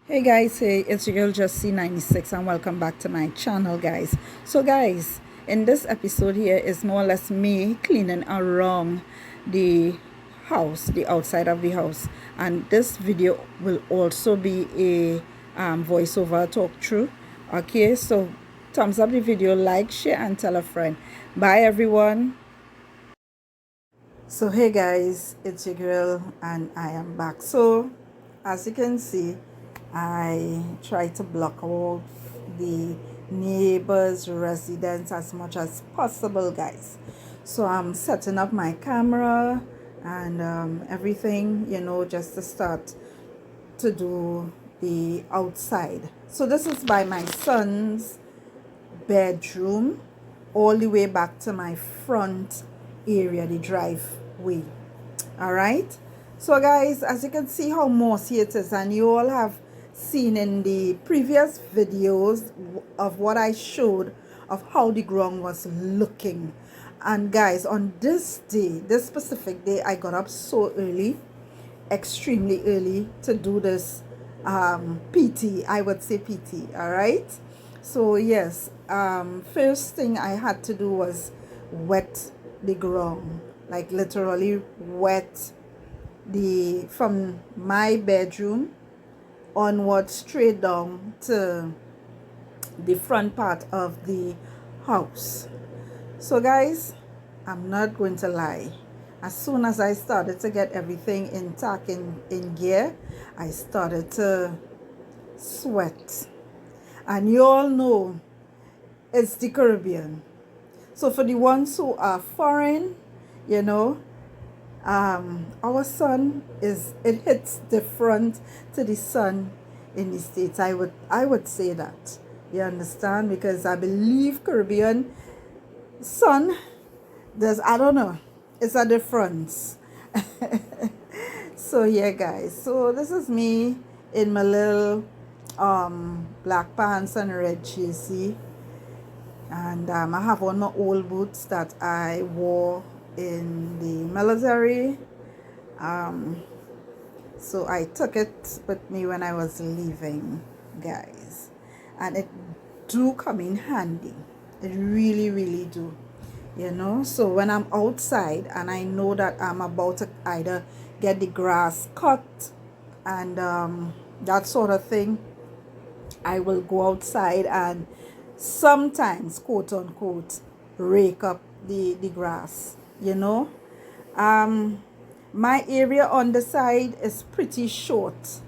Hey guys, hey, it's your girl Just C96 and welcome back to my channel, guys. So guys, in this episode here is more or less me cleaning around the house, the outside of the house. And this video will also be a voiceover talk through. Okay, so thumbs up the video, like, share and tell a friend. Bye everyone. So hey guys, it's your girl and I am back. So as you can see, I try to block out the neighbors' residence as much as possible, guys. So I'm setting up my camera and everything, just to start to do the outside. So this is by my son's bedroom all the way back to my front area, the driveway. All right, so guys, as you can see how mossy it is, and you all have seen in the previous videos of what I showed of how the ground was looking. And guys, on this day, this specific day, I got up so early, extremely early, to do this PT. I would say PT. All right, so yes, first thing I had to do was wet the ground, like literally wet the from my bedroom onward straight down to the front part of the house. So guys, I'm not going to lie, as soon as I started to get everything intact in gear, I started to sweat. And you all know it's the Caribbean. So for the ones who are foreign, you know, our sun it hits different to the sun in the States. I would say that. You understand? Because I believe Caribbean sun, there's, I don't know, it's a difference. So yeah guys, so this is me in my little black pants and red jersey, and I have on my old boots that I wore in the military. So I took it with me when I was leaving, guys, and it do come in handy. It really, really do. So when I'm outside and I know that I'm about to either get the grass cut and that sort of thing, I will go outside and sometimes, quote unquote, rake up the grass, my area on the side is pretty short.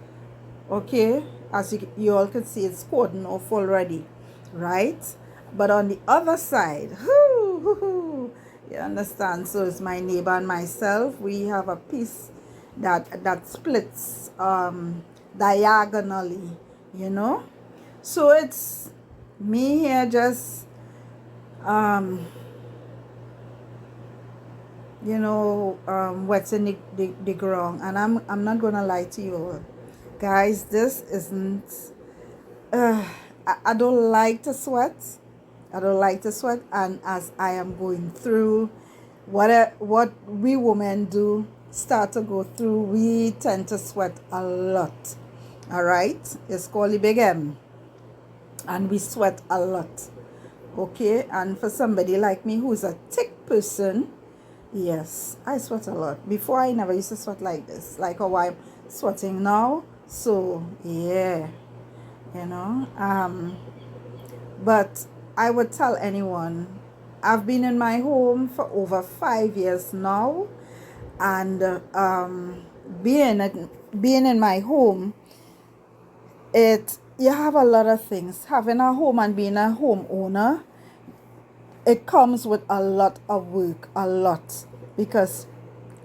Okay, as you all can see, it's cordon off already, right? But on the other side, you understand, so it's my neighbor and myself. We have a piece that splits diagonally, you know so it's me here just wetting the ground. And I'm not gonna lie to you all, guys, this isn't I don't like to sweat. I don't like to sweat. And as I am going through what we women do start to go through, we tend to sweat a lot. All right, it's called the big M, and we sweat a lot. Okay, and for somebody like me who's a thick person, yes, I sweat a lot. Before, I never used to sweat like this, like how I'm sweating now. So yeah, you know but I would tell anyone, I've been in my home for over 5 years now, and being in my home, you have a lot of things. Having a home and being a homeowner, it comes with a lot of work, a lot, because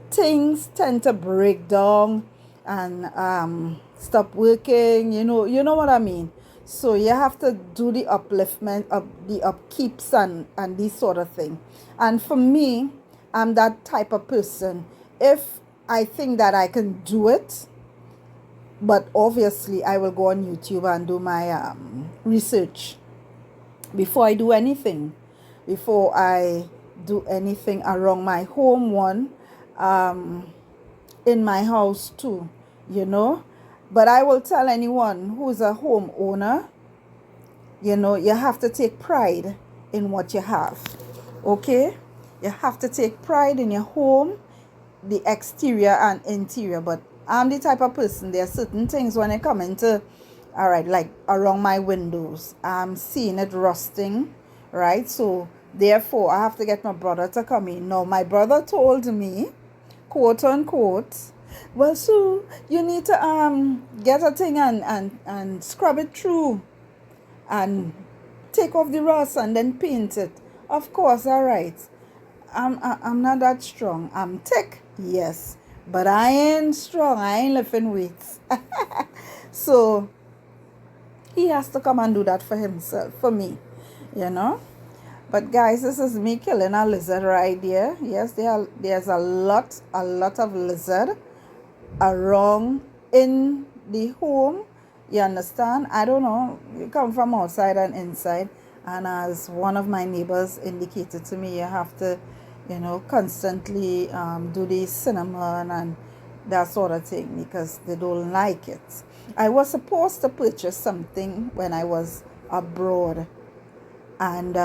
things tend to break down and stop working. You know what I mean. So you have to do the upliftment of the upkeeps and this sort of thing. And for me, I'm that type of person. If I think that I can do it, but obviously I will go on YouTube and do my research before I do anything. Before I do anything around my home, one in my house too, you know But I will tell anyone who's a homeowner, you know, you have to take pride in what you have. Okay? You have to take pride in your home, the exterior and interior. But I'm the type of person, there are certain things when I come into, all right, like around my windows, I'm seeing it rusting, right? So therefore, I have to get my brother to come in. Now, my brother told me, quote unquote, well, Sue, you need to get a thing and scrub it through and take off the rust and then paint it. Of course, all right. I'm not that strong. I'm thick, yes, but I ain't strong. I ain't lifting weights. So he has to come and do that for himself, for me, you know. But guys, this is me killing a lizard right here. Yes, there's a lot of lizard around in the home. You understand? I don't know. You come from outside and inside. And as one of my neighbors indicated to me, you have to, you know, constantly do the cinnamon and that sort of thing because they don't like it. I was supposed to purchase something when I was abroad. And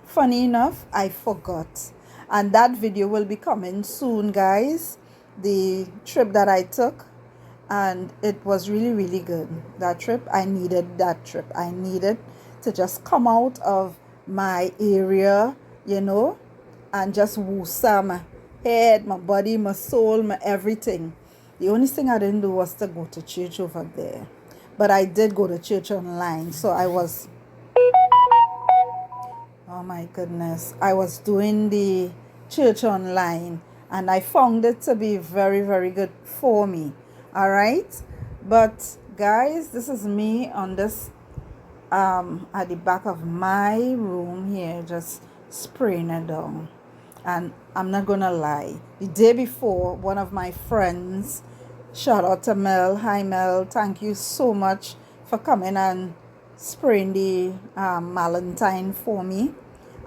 funny enough, I forgot. And that video will be coming soon, guys. The trip that I took, and it was really good. That trip, I needed that trip. I needed to just come out of my area, you know, and just woosah my head, my body, my soul, my everything. The only thing I didn't do was to go to church over there. But I did go to church online. So I was, oh my goodness, I was doing the church online and I found it to be very good for me. All right. But guys, this is me on this at the back of my room here, just spraying it down. And I'm not gonna lie, the day before, one of my friends, shout out to Mel, hi Mel, thank you so much for coming and spraying the Malentine for me.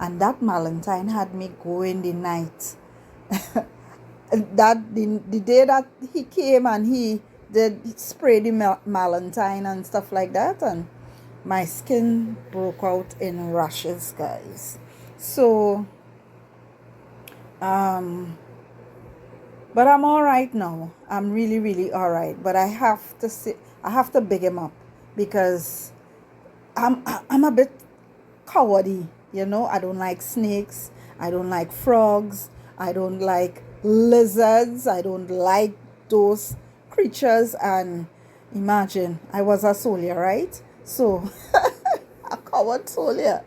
And that Malentine had me going the night. That the day that he came and he did spray the Malentine and stuff like that, and my skin broke out in rashes, guys. So but I'm all right now. I'm really all right. But I have to say, I have to big him up because I'm a bit cowardly, you know. I don't like snakes. I don't like frogs. I don't like lizards. I don't like those creatures. And imagine, I was a soldier, right? So a coward soldier.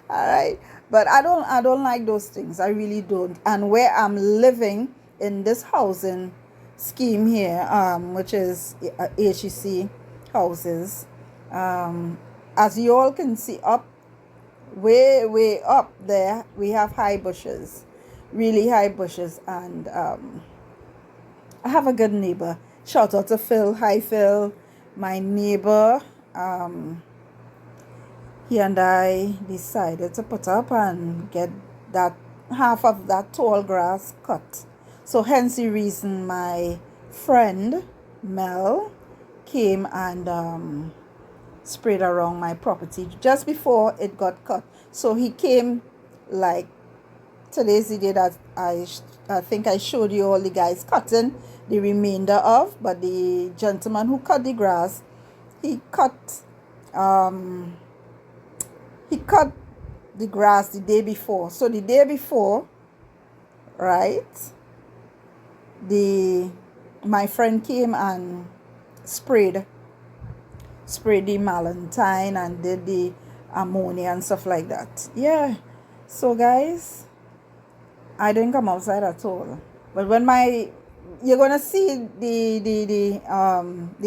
All right. But I don't like those things. I really don't. And where I'm living in this housing scheme here, which is HEC houses, as you all can see, up way up there, we have high bushes, really high bushes. And I have a good neighbor. Shout out to Phil. Hi Phil, my neighbor. He and I decided to put up and get that half of that tall grass cut. So hence the reason my friend Mel came and sprayed around my property just before it got cut. So he came, like, today's the day that I think I showed you all the guys cutting the remainder of, but the gentleman who cut the grass, he cut the grass the day before. So the day before, right, my friend came and sprayed the Malentine and did the ammonia and stuff like that. Yeah. So guys, I didn't come outside at all. But when you're gonna see the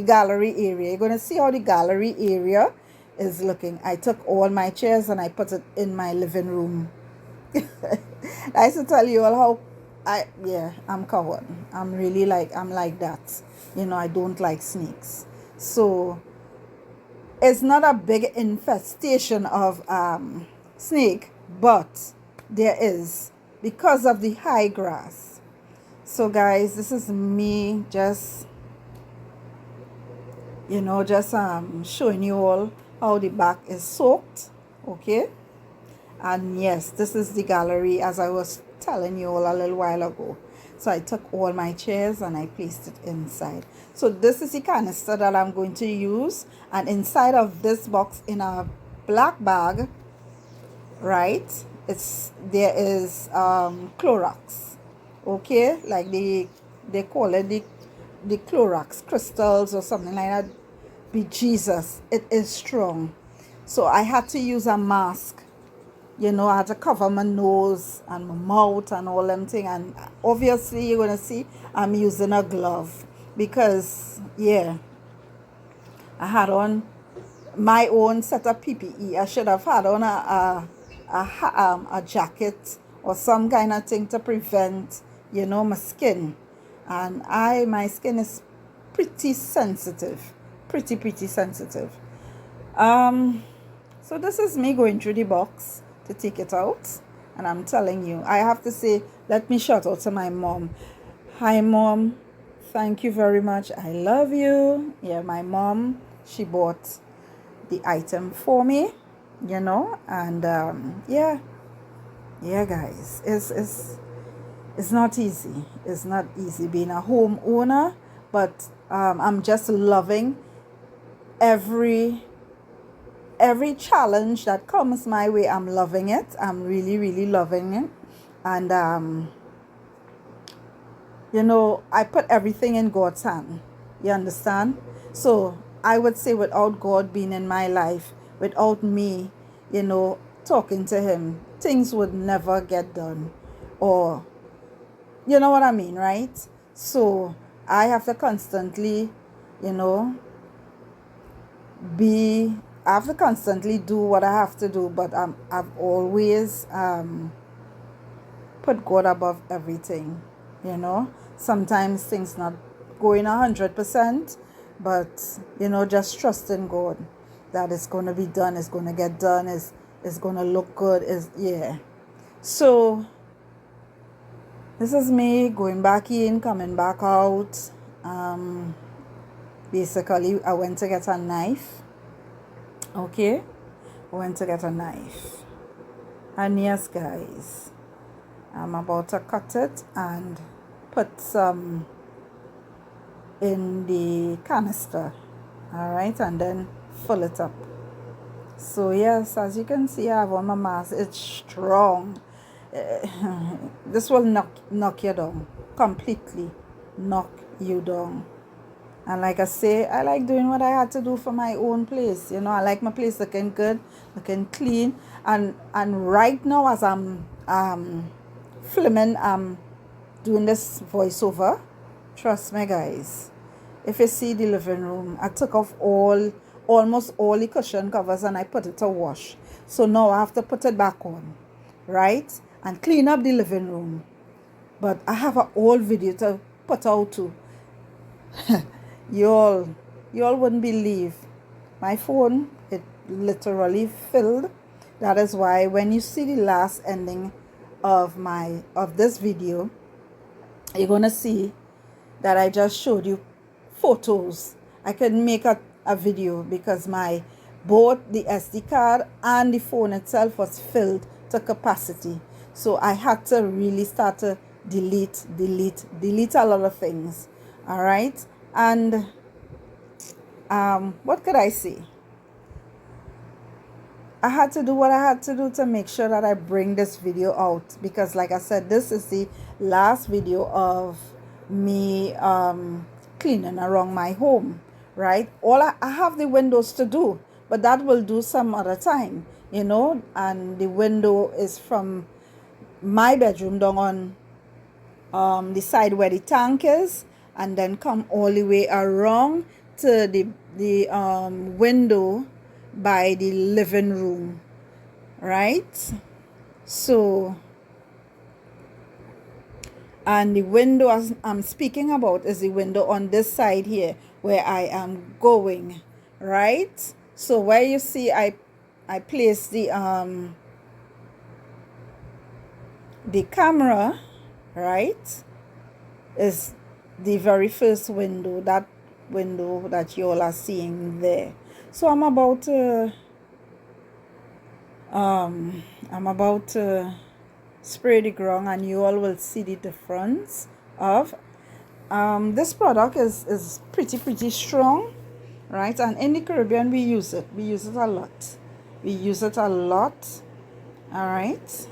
gallery area. You're gonna see how the gallery area is looking. I took all my chairs and I put it in my living room. I used to tell you all how I'm coward. I'm like that. You know, I don't like snakes. So it's not a big infestation of snake, but there is because of the high grass. So guys, this is me just you know, just showing you all how the back is soaked. Okay, and yes, this is the gallery as I was telling you all a little while ago. So I took all my chairs and I placed it inside. So this is the canister that I'm going to use, and inside of this box in a black bag, right, there is Clorox. Okay, like they call it the Clorox crystals or something like that. Be Jesus, it is strong. So I had to use a mask. You know, I had to cover my nose and my mouth and all them thing. And obviously, you're gonna see I'm using a glove because yeah, I had on my own set of PPE. I should have had on a jacket or some kind of thing to prevent, you know, my skin. And my skin is pretty sensitive, pretty sensitive. Um, so this is me going through the box to take it out, and I'm telling you, I have to say, let me shout out to my mom. Hi, Mom. Thank you very much. I love you. Yeah, my mom, she bought the item for me, you know, and yeah, guys, it's not easy. It's not easy being a homeowner, but I'm just loving every challenge that comes my way. I'm loving it. I'm really loving it. And you know, I put everything in God's hand. You understand? So I would say without God being in my life, without me, you know, talking to him, things would never get done. Or you know what I mean, right? So I have to constantly, you know, I have to constantly do what I have to do, but I've always put God above everything, you know. Sometimes things not going 100%, but you know, just trust in God that it's going to be done, it's going to get done, it's going to look good, is yeah. So this is me going back in, coming back out. Basically, I went to get a knife. Okay, I went to get a knife, and yes, guys, I'm about to cut it and put some in the canister. All right, and then fill it up. So yes, as you can see, I have on my mask. It's strong. This will knock you down completely. Knock you down. And like I say, I like doing what I had to do for my own place. You know, I like my place looking good, looking clean. And right now, as I'm filming, doing this voiceover, trust me, guys. If you see the living room, I took off almost all the cushion covers and I put it to wash. So now I have to put it back on, right? And clean up the living room. But I have an old video to put out too. y'all wouldn't believe my phone, it literally filled. That is why when you see the last ending of this video, you're gonna see that I just showed you photos. I couldn't make a video because both the SD card and the phone itself was filled to capacity. So I had to really start to delete a lot of things. All right. And what could I say? I had to do what I had to do to make sure that I bring this video out, because like I said, this is the last video of me cleaning around my home, right? I have the windows to do, but that will do some other time, you know. And the window is from my bedroom down on the side where the tank is, and then come all the way around to the window by the living room, right? So, and the window I'm speaking about is the window on this side here where I am going, right? So where you see I place the camera, right, is the very first window that window that you all are seeing there. So I'm about to spray the ground, and you all will see the difference of this product is pretty strong, right? And in the Caribbean we use it a lot. All right,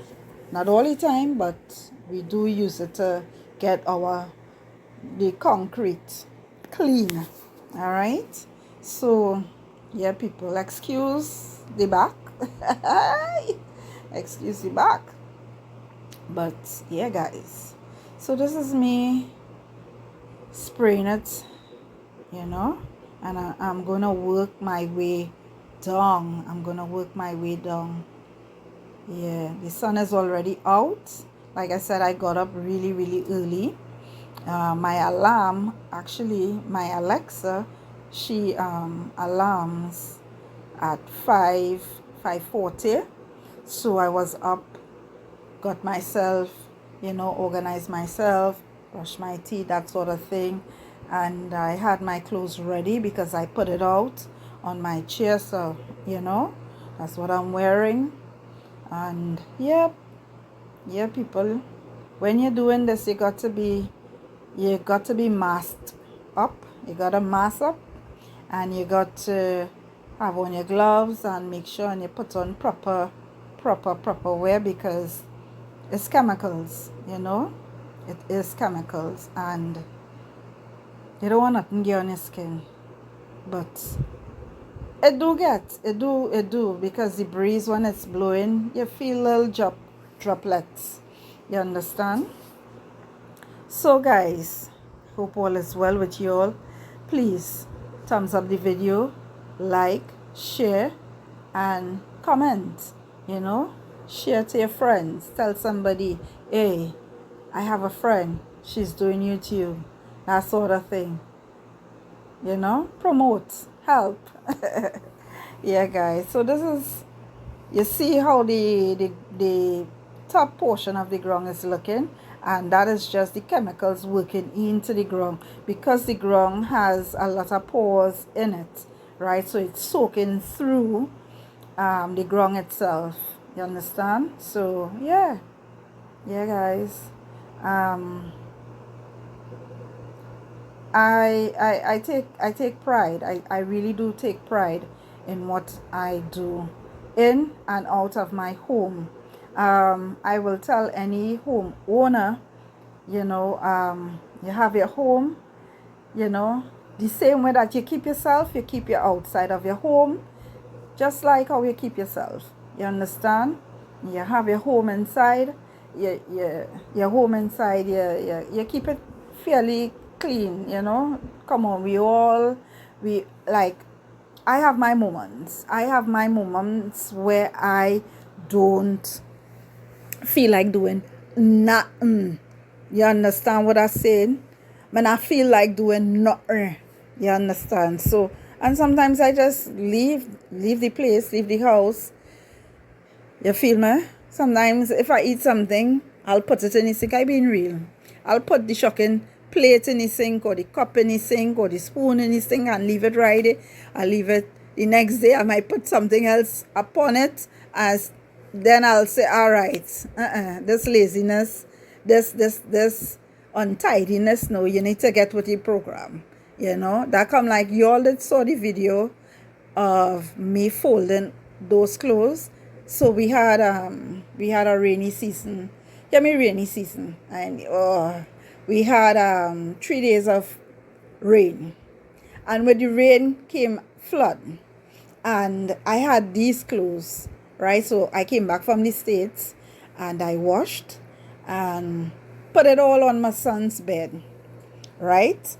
not all the time, but we do use it to get the concrete clean. All right, so yeah, people, excuse the back. Excuse the back, but yeah, guys, so this is me spraying it, and I'm gonna work my way down. Yeah, the sun is already out. Like I said, I got up really early. My Alexa, she alarms at 5:40. So I was up, got myself, organized myself, brush my teeth, that sort of thing. And I had my clothes ready because I put it out on my chair. So, that's what I'm wearing. And yeah, people, when you're doing this, you got to be masked up. You got to mask up, and you got to have on your gloves and make sure and you put on proper wear, because it's chemicals, it is chemicals, and you don't want nothing get on your skin. But it do, because the breeze, when it's blowing, you feel little droplets, you understand? So guys, hope all is well with you all. Please thumbs up the video, like, share, and comment. Share to your friends. Tell somebody, hey, I have a friend, she's doing YouTube, that sort of thing. Promote, help. Yeah, guys, so this is, you see how the top portion of the ground is looking, and that is just the chemicals working into the ground, because the ground has a lot of pores in it, right? So it's soaking through the ground itself, you understand? So yeah, guys, I take pride. I really do take pride in what I do in and out of my home. I will tell any home owner, you have your home, the same way that you keep yourself, you keep your outside of your home, just like how you keep yourself. You understand? You have your home inside, your home inside, you keep it fairly clean, Come on, we like, I have my moments where I don't feel like doing nothing. You understand what I'm saying? When I feel like doing nothing, you understand? So, and sometimes I just leave the place, leave the house. You feel me? Sometimes if I eat something, I'll put it in the sink. I being real. I'll put the shucking plate in the sink, or the cup in the sink, or the spoon in the sink, and leave it right there. I'll leave it. The next day I might put something else upon it, as then I'll say, all right, this laziness, this untidiness, no, you need to get with the program. That come like you all that saw the video of me folding those clothes. So we had a rainy season. Rainy season. And we had 3 days of rain. And with the rain came flood. And I had these clothes, right? So I came back from the States, and I washed and put it all on my son's bed, right?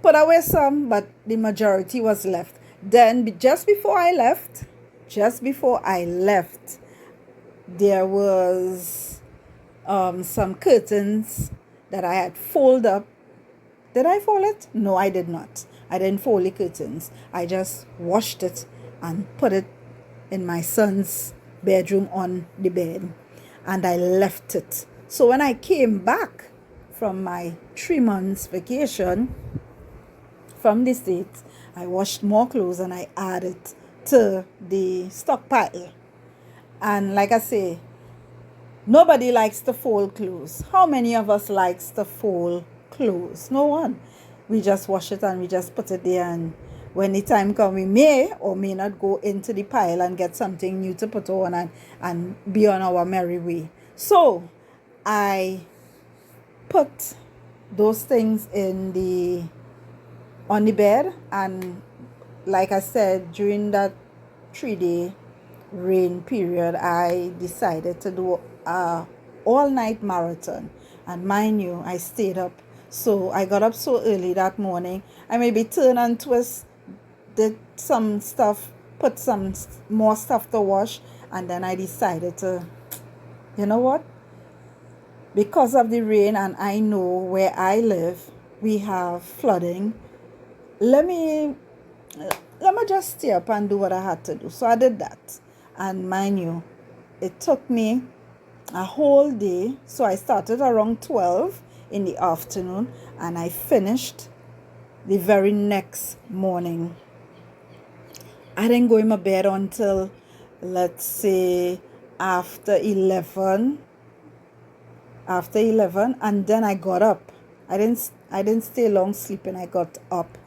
Put away some, but the majority was left. Then just before I left, there was some curtains that I had folded up. Did I fold it? No, I did not. I didn't fold the curtains. I just washed it and put it in my son's bedroom on the bed, and I left it. So when I came back from my 3 months vacation, from the States, I washed more clothes and I added to the stockpile. And like I say, nobody likes to fold clothes. How many of us likes to fold clothes? No one. We just wash it and we just put it there, and when the time comes, we may or may not go into the pile and get something new to put on and be on our merry way. So I put those things on the bed, and like I said, during that 3-day rain period, I decided to do a all-night marathon. And mind you, I stayed up. So I got up so early that morning. I maybe turn and twist, did some stuff, put some more stuff to wash, and then I decided to, you know what? Because of the rain, and I know where I live, we have flooding. Let me just stay up and do what I had to do. So I did that. And mind you, it took me a whole day. So I started around 12 in the afternoon and I finished the very next morning. I didn't go in my bed until, let's say, after 11, and then I got up. I didn't stay long sleeping. I got up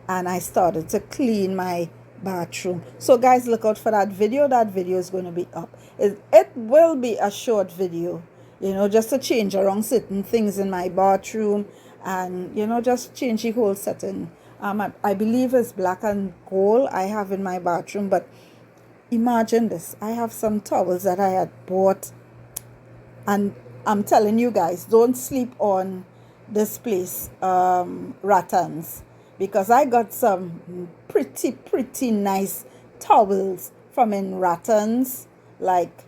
and I started to clean my bathroom. So guys, look out for that video. That video is going to be up. It will be a short video, just to change around certain things in my bathroom, and just change the whole setting. I believe it's black and gold I have in my bathroom, but imagine this. I have some towels that I had bought, and I'm telling you guys, don't sleep on this place, Rattans, because I got some pretty nice towels from in Rattans, like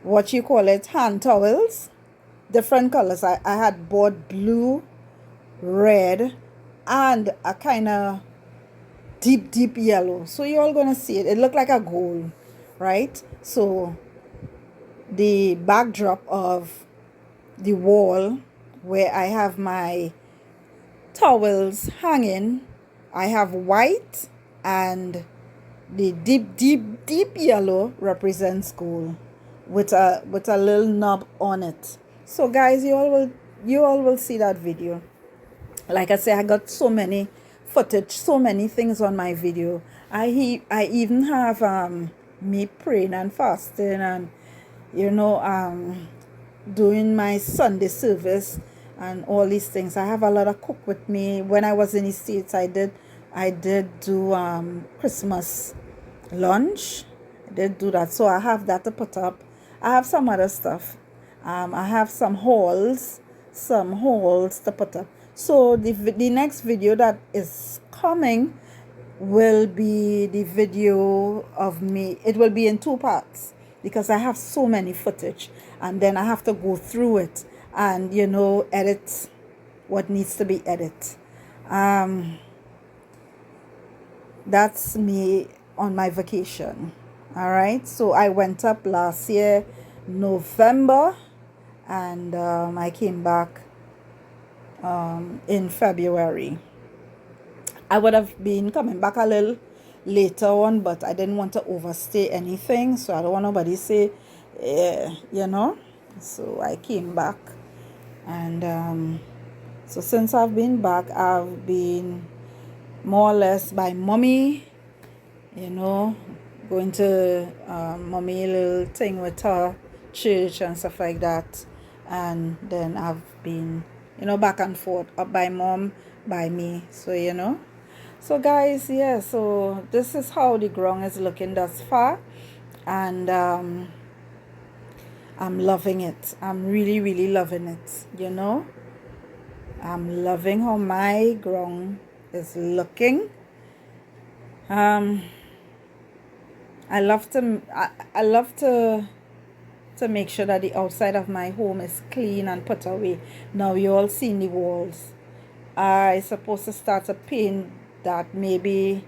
what you call it, hand towels, different colors. I had bought blue, red, and a kind of deep yellow. So you're all gonna see it. It looked like a gold, right? So the backdrop of the wall where I have my towels hanging, I have white, and the deep yellow represents gold with a little knob on it. So guys, you all will see that video. Like I say, I got so many footage, so many things on my video. I even have me praying and fasting, and doing my Sunday service and all these things. I have a lot of cook with me. When I was in the States, I did do Christmas lunch. I did do that. So I have that to put up. I have some other stuff. I have some hauls to put up. So the next video that is coming will be the video of me. It will be in 2 parts because I have so many footage, and then I have to go through it and edit what needs to be edited. That's me on my vacation. All right, so I went up last year November, and I came back in February. I would have been coming back a little later on, but I didn't want to overstay anything, so I don't want nobody to say, so I came back. And so since I've been back, I've been more or less by mommy, going to mommy little thing with her, church and stuff like that. And then I've been back and forth, up by mom, by me. So guys, yeah, so this is how the ground is looking thus far, and I'm loving it. I'm really loving it. I'm loving how my ground is looking. I love to make sure that the outside of my home is clean and put away. Now you all seen the walls. I supposed to start to paint that maybe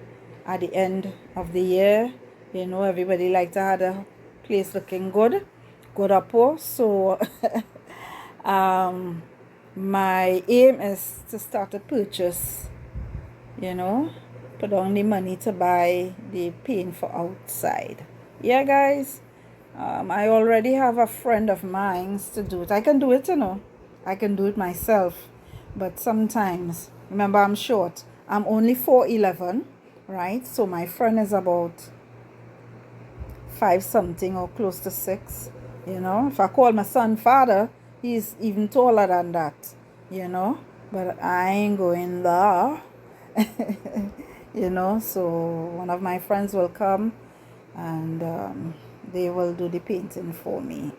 at the end of the year. Everybody like to have the place looking good up. So my aim is to start a purchase, you know, put on the money to buy the paint for outside. Yeah, guys, I already have a friend of mine to do it. I can do it, you know. I can do it myself. But sometimes, remember, I'm short. I'm only 4'11", right? So my friend is about 5 something or close to 6. You know, if I call my son father, he's even taller than that, you know. But I ain't going there. You know, so one of my friends will come and they will do the painting for me.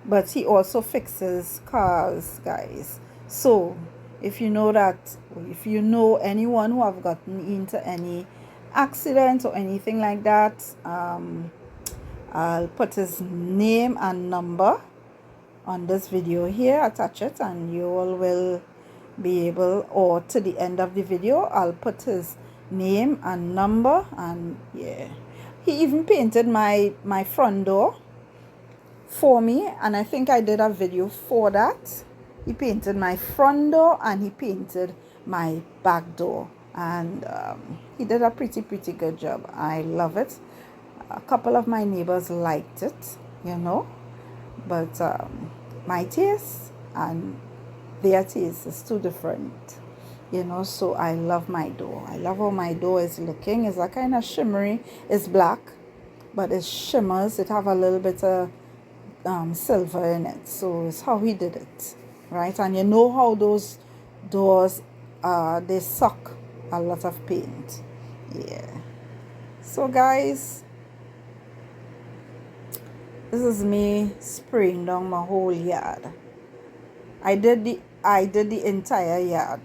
But he also fixes cars, guys. So if you know that, if you know anyone who have gotten into any accident or anything like that, I'll put his name and number on this video here, attach it, and you all will be able, or to the end of the video I'll put his name and number. And yeah, he even painted my front door for me, and I think I did a video for that. He painted my front door and he painted my back door, and he did a pretty good job. I love it. A couple of my neighbors liked it, you know, but my taste and their taste is too different, you know. So I love my door. I love how my door is looking. It's a kind of shimmery. It's black, but it shimmers. It have a little bit of silver in it. So it's how he did it, right? And you know how those doors they suck a lot of paint. Yeah. So guys, this is me spraying down my whole yard. I did the entire yard,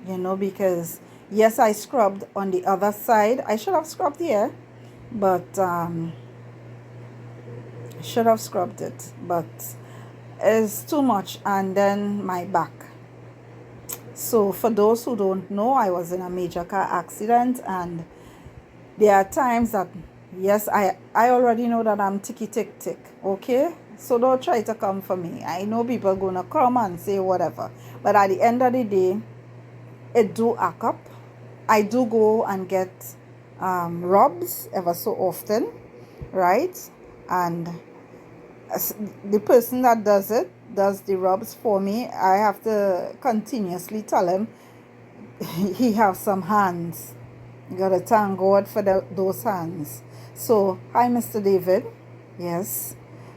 you know, because yes, I scrubbed on the other side. I should have scrubbed here, but should have scrubbed it, but it's too much. And then my back. So for those who don't know, I was in a major car accident, and there are times that, yes, I already know that I'm ticky tick tick, okay? So don't try to come for me. I know people gonna come and say whatever, but at the end of the day, it do act up. I do go and get rubs ever so often, right? And the person that does the rubs for me, I have to continuously tell him he have some hands. You gotta thank God for those hands. So hi, Mr. David. Yes,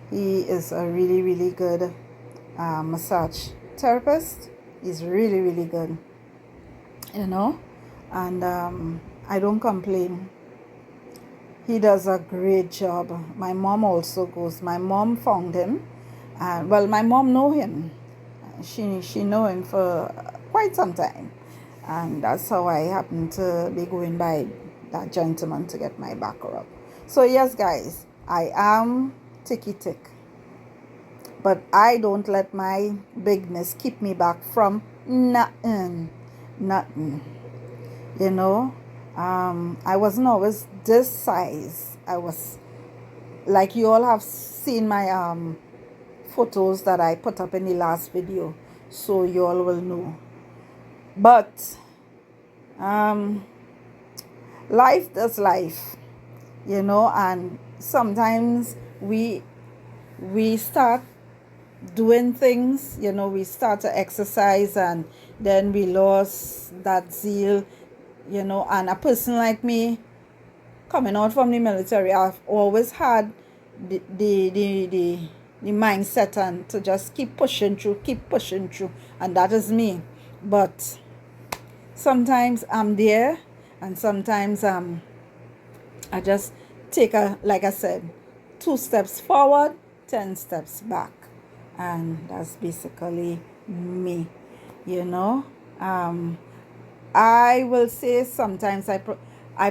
he is a really good massage therapist. He's really good, you know, and I don't complain. He does a great job. My mom also goes. My mom found him. Well, my mom know him. She know him for quite some time, and that's how I happen to be going by that gentleman to get my back rub. So yes, guys, I am ticky tick, but I don't let my bigness keep me back from nothing. You know, I wasn't always this size. I was, like you all have seen my photos that I put up in the last video, so you all will know. But life does life, you know, and sometimes we start doing things, you know, we start to exercise, and then we lost that zeal, you know. And a person like me, coming out from the military, I've always had the mindset and to just keep pushing through, and that is me. But sometimes I'm there, and sometimes I just take like I said, 2 steps forward, 10 steps back, and that's basically me, you know. I will say sometimes I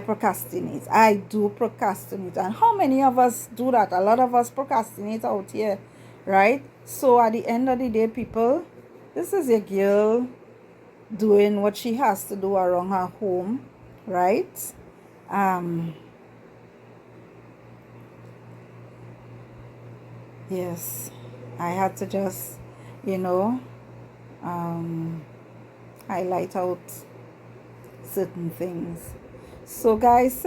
procrastinate. I do procrastinate. And how many of us do that? A lot of us procrastinate out here, right? So at the end of the day, people, this is a girl doing what she has to do around her home, right? Yes, I had to just, you know, um, highlight out certain things. So guys,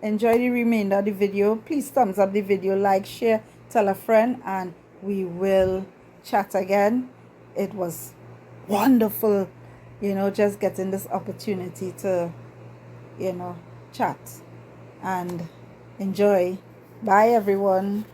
enjoy the remainder of the video. Please thumbs up the video, like, share, tell a friend, and we will chat again. It was wonderful, just getting this opportunity to, chat and enjoy. Bye everyone.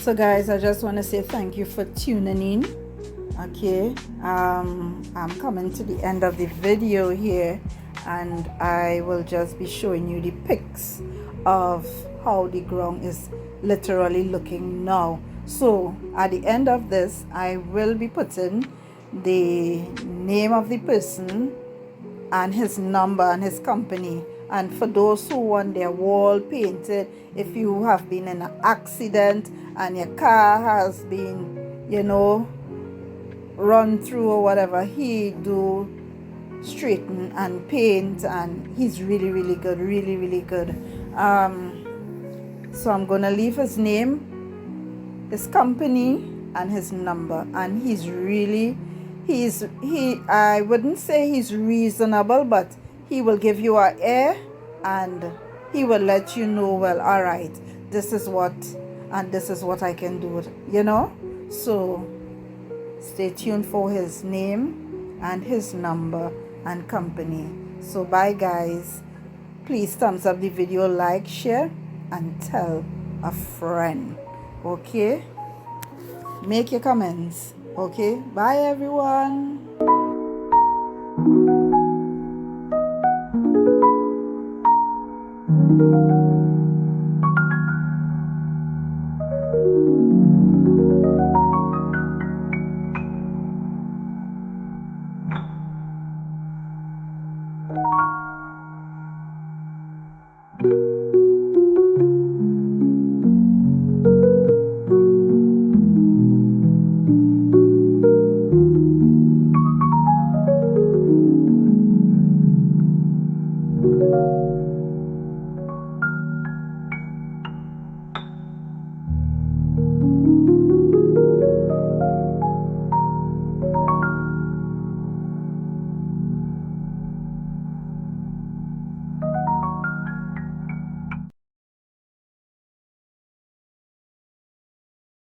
So guys, I just want to say thank you for tuning in. Okay, I'm coming to the end of the video here, and I will just be showing you the pics of how the ground is literally looking now. So at the end of this, I will be putting the name of the person and his number and his company. And for those who want their wall painted, if you have been in an accident and your car has been, run through or whatever, he do straighten and paint, and he's really good, really good. So I'm gonna leave his name, his company, and his number. And I wouldn't say he's reasonable, but he will give you a air, and he will let you know, well, all right, this is what I can do, so stay tuned for his name and his number and company. So bye guys, please thumbs up the video, like, share, and tell a friend. Okay, make your comments. Okay, bye everyone.